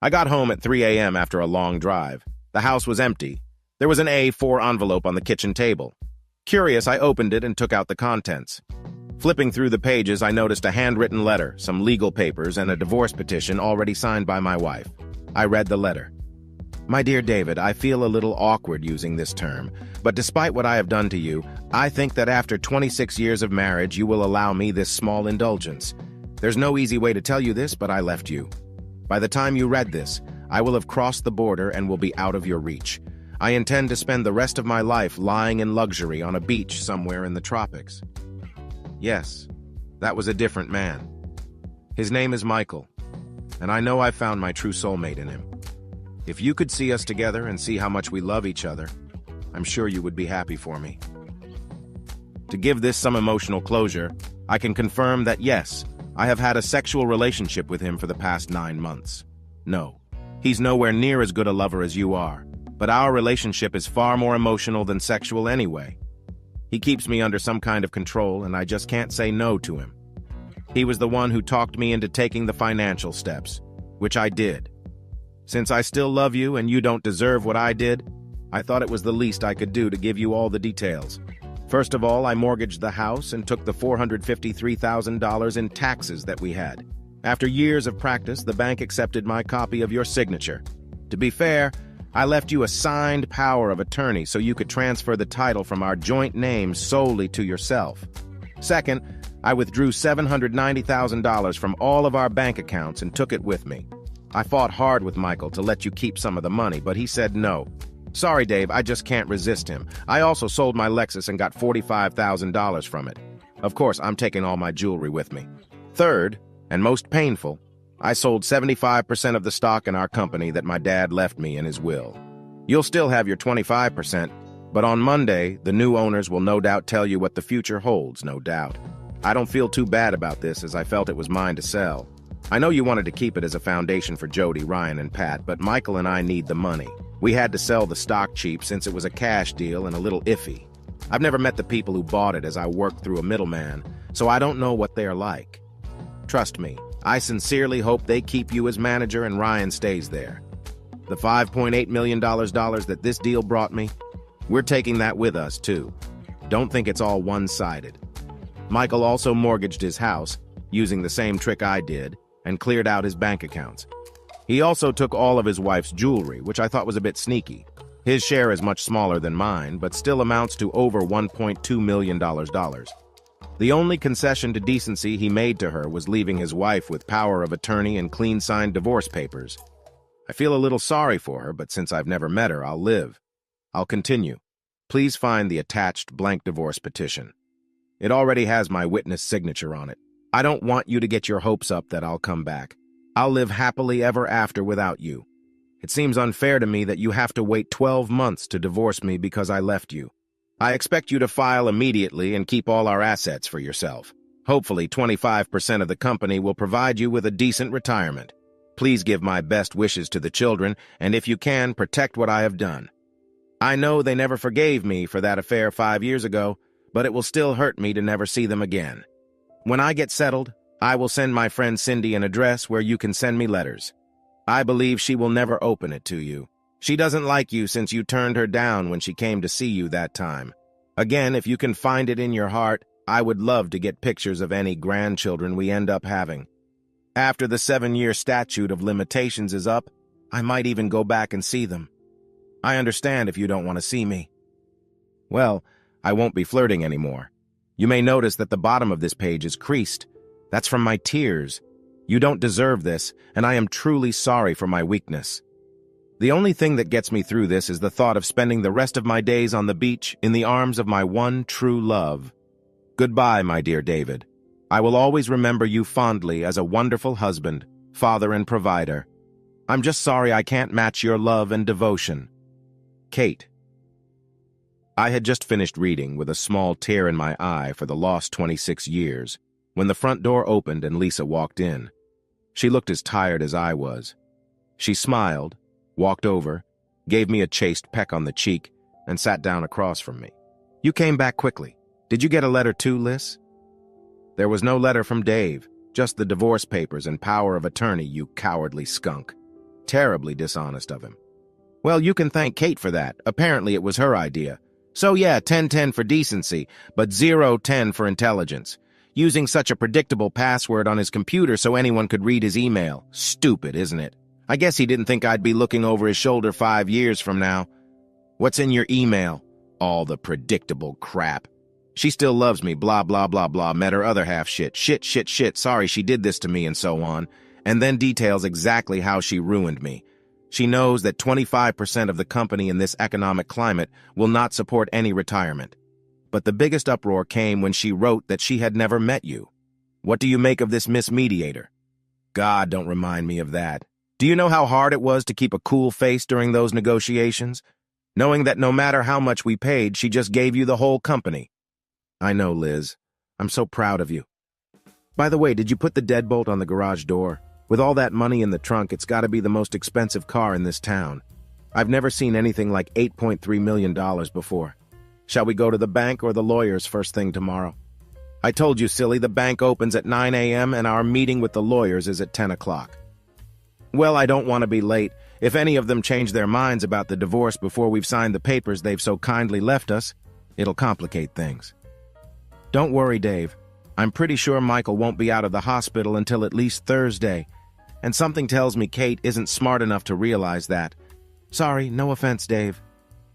I got home at 3 a.m. after a long drive. The house was empty. There was an A4 envelope on the kitchen table. Curious, I opened it and took out the contents. Flipping through the pages, I noticed a handwritten letter, some legal papers, and a divorce petition already signed by my wife. I read the letter. My dear David, I feel a little awkward using this term, but despite what I have done to you, I think that after 26 years of marriage, you will allow me this small indulgence. There's no easy way to tell you this, but I left you. By the time you read this, I will have crossed the border and will be out of your reach. I intend to spend the rest of my life lying in luxury on a beach somewhere in the tropics. Yes, that was a different man. His name is Michael, and I know I found my true soulmate in him. If you could see us together and see how much we love each other, I'm sure you would be happy for me. To give this some emotional closure, I can confirm that yes, I have had a sexual relationship with him for the past 9 months. No, he's nowhere near as good a lover as you are, but our relationship is far more emotional than sexual anyway. He keeps me under some kind of control, and I just can't say no to him. He was the one who talked me into taking the financial steps, which I did. Since I still love you and you don't deserve what I did, I thought it was the least I could do to give you all the details. First of all, I mortgaged the house and took the $453,000 in taxes that we had. After years of practice, the bank accepted my copy of your signature. To be fair, I left you a signed power of attorney so you could transfer the title from our joint names solely to yourself. Second, I withdrew $790,000 from all of our bank accounts and took it with me. I fought hard with Michael to let you keep some of the money, but he said no. Sorry, Dave, I just can't resist him. I also sold my Lexus and got $45,000 from it. Of course, I'm taking all my jewelry with me. Third, and most painful, I sold 75% of the stock in our company that my dad left me in his will. You'll still have your 25%, but on Monday, the new owners will no doubt tell you what the future holds, no doubt. I don't feel too bad about this as I felt it was mine to sell. I know you wanted to keep it as a foundation for Jody, Ryan, and Pat, but Michael and I need the money. We had to sell the stock cheap since it was a cash deal and a little iffy. I've never met the people who bought it as I worked through a middleman, so I don't know what they are like. Trust me, I sincerely hope they keep you as manager and Ryan stays there. The $5.8 million that this deal brought me, we're taking that with us too. Don't think it's all one-sided. Michael also mortgaged his house, using the same trick I did, and cleared out his bank accounts. He also took all of his wife's jewelry, which I thought was a bit sneaky. His share is much smaller than mine, but still amounts to over $1.2 million. The only concession to decency he made to her was leaving his wife with power of attorney and clean-signed divorce papers. I feel a little sorry for her, but since I've never met her, I'll live. I'll continue. Please find the attached blank divorce petition. It already has my witness signature on it. I don't want you to get your hopes up that I'll come back. I'll live happily ever after without you. It seems unfair to me that you have to wait 12 months to divorce me because I left you. I expect you to file immediately and keep all our assets for yourself. Hopefully, 25% of the company will provide you with a decent retirement. Please give my best wishes to the children, and if you can, protect what I have done. I know they never forgave me for that affair 5 years ago, but it will still hurt me to never see them again. When I get settled, I will send my friend Cindy an address where you can send me letters. I believe she will never open it to you. She doesn't like you since you turned her down when she came to see you that time. Again, if you can find it in your heart, I would love to get pictures of any grandchildren we end up having. After the 7-year statute of limitations is up, I might even go back and see them. I understand if you don't want to see me. Well, I won't be flirting anymore. You may notice that the bottom of this page is creased. That's from my tears. You don't deserve this, and I am truly sorry for my weakness. The only thing that gets me through this is the thought of spending the rest of my days on the beach in the arms of my one true love. Goodbye, my dear David. I will always remember you fondly as a wonderful husband, father, and provider. I'm just sorry I can't match your love and devotion. Kate. I had just finished reading with a small tear in my eye for the lost 26 years when the front door opened and Lisa walked in. She looked as tired as I was. She smiled, walked over, gave me a chaste peck on the cheek, and sat down across from me. You came back quickly. Did you get a letter too, Liz? There was no letter from Dave, just the divorce papers and power of attorney, you cowardly skunk. Terribly dishonest of him. Well, you can thank Kate for that. Apparently it was her idea. So yeah, 10-10 for decency, but 0-10 for intelligence. Using such a predictable password on his computer so anyone could read his email. Stupid, isn't it? I guess he didn't think I'd be looking over his shoulder 5 years from now. What's in your email? All the predictable crap. She still loves me, blah, blah, blah, blah, met her other half shit, sorry she did this to me, and so on. And then details exactly how she ruined me. She knows that 25% of the company in this economic climate will not support any retirement. But the biggest uproar came when she wrote that she had never met you. What do you make of this Miss Mediator? God, don't remind me of that. Do you know how hard it was to keep a cool face during those negotiations? Knowing that no matter how much we paid, she just gave you the whole company. I know, Liz. I'm so proud of you. By the way, did you put the deadbolt on the garage door? With all that money in the trunk, it's got to be the most expensive car in this town. I've never seen anything like $8.3 million before. Shall we go to the bank or the lawyers first thing tomorrow? I told you, silly, the bank opens at 9 a.m. and our meeting with the lawyers is at 10 o'clock. Well, I don't want to be late. If any of them change their minds about the divorce before we've signed the papers they've so kindly left us, it'll complicate things. Don't worry, Dave. I'm pretty sure Michael won't be out of the hospital until at least Thursday, and something tells me Kate isn't smart enough to realize that. Sorry, no offense, Dave.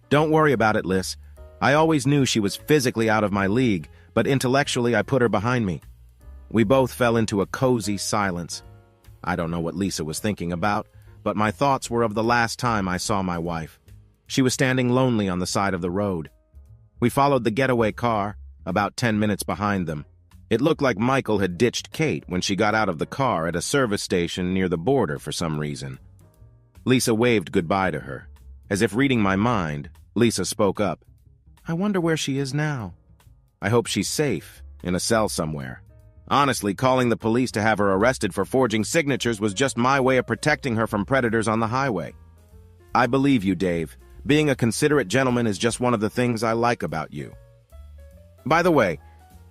Don't worry about it, Liz. I always knew she was physically out of my league, but intellectually I put her behind me. We both fell into a cozy silence. I don't know what Lisa was thinking about, but my thoughts were of the last time I saw my wife. She was standing lonely on the side of the road. We followed the getaway car, about 10 minutes behind them. It looked like Michael had ditched Kate when she got out of the car at a service station near the border for some reason. Lisa waved goodbye to her. As if reading my mind, Lisa spoke up. I wonder where she is now. I hope she's safe, in a cell somewhere. Honestly, calling the police to have her arrested for forging signatures was just my way of protecting her from predators on the highway. I believe you, Dave. Being a considerate gentleman is just one of the things I like about you. By the way,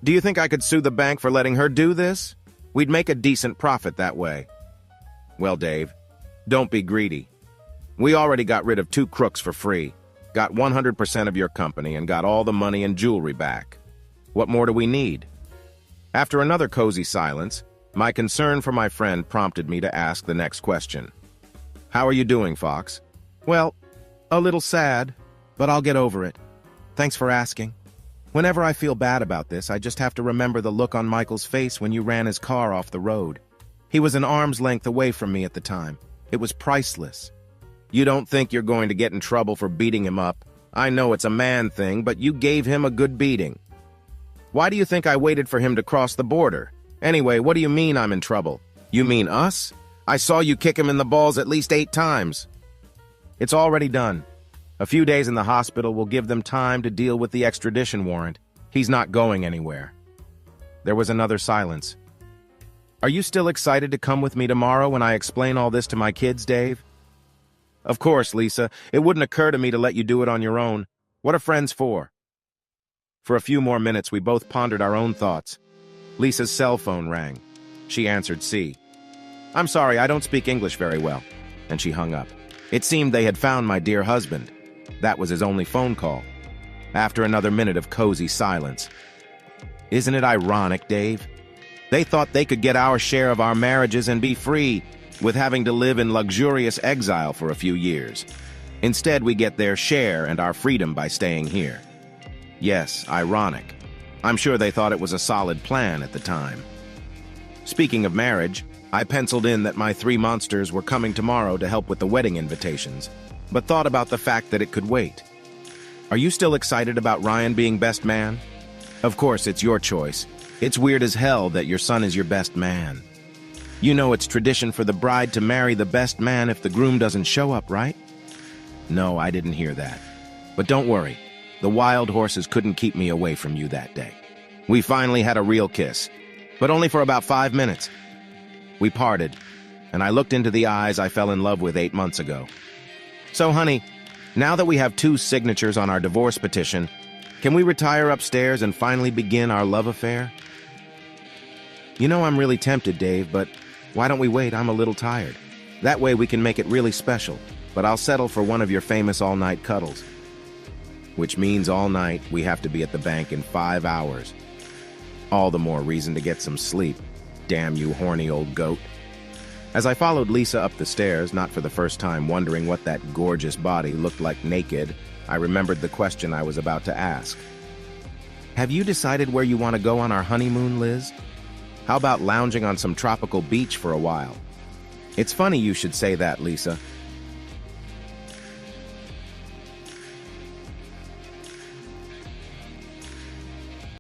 do you think I could sue the bank for letting her do this? We'd make a decent profit that way. Well, Dave, don't be greedy. We already got rid of 2 crooks for free, got 100% of your company, and got all the money and jewelry back. What more do we need? After another cozy silence, my concern for my friend prompted me to ask the next question. How are you doing, Fox? Well, a little sad, but I'll get over it. Thanks for asking. Whenever I feel bad about this, I just have to remember the look on Michael's face when you ran his car off the road. He was an arm's length away from me at the time. It was priceless. You don't think you're going to get in trouble for beating him up. I know it's a man thing, but you gave him a good beating. Why do you think I waited for him to cross the border? Anyway, what do you mean I'm in trouble? You mean us? I saw you kick him in the balls at least 8 times. It's already done. A few days in the hospital will give them time to deal with the extradition warrant. He's not going anywhere. There was another silence. Are you still excited to come with me tomorrow when I explain all this to my kids, Dave? Of course, Lisa. It wouldn't occur to me to let you do it on your own. What are friends for? For a few more minutes, we both pondered our own thoughts. Lisa's cell phone rang. She answered C. I'm sorry, I don't speak English very well. And she hung up. It seemed they had found my dear husband. That was his only phone call. After another minute of cozy silence. Isn't it ironic, Dave? They thought they could get our share of our marriages and be free, with having to live in luxurious exile for a few years. Instead, we get their share and our freedom by staying here. Yes, ironic. I'm sure they thought it was a solid plan at the time. Speaking of marriage, I penciled in that my 3 monsters were coming tomorrow to help with the wedding invitations, but thought about the fact that it could wait. Are you still excited about Ryan being best man? Of course, it's your choice. It's weird as hell that your son is your best man. You know it's tradition for the bride to marry the best man if the groom doesn't show up, right? No, I didn't hear that. But don't worry, the wild horses couldn't keep me away from you that day. We finally had a real kiss, but only for about 5 minutes. We parted, and I looked into the eyes I fell in love with 8 months ago. So, honey, now that we have 2 signatures on our divorce petition, can we retire upstairs and finally begin our love affair? You know I'm really tempted, Dave, but why don't we wait? I'm a little tired. That way we can make it really special, but I'll settle for one of your famous all-night cuddles. Which means all night we have to be at the bank in 5 hours. All the more reason to get some sleep. Damn you, horny old goat. As I followed Lisa up the stairs, not for the first time wondering what that gorgeous body looked like naked, I remembered the question I was about to ask. Have you decided where you want to go on our honeymoon, Liz? How about lounging on some tropical beach for a while? It's funny you should say that, Lisa.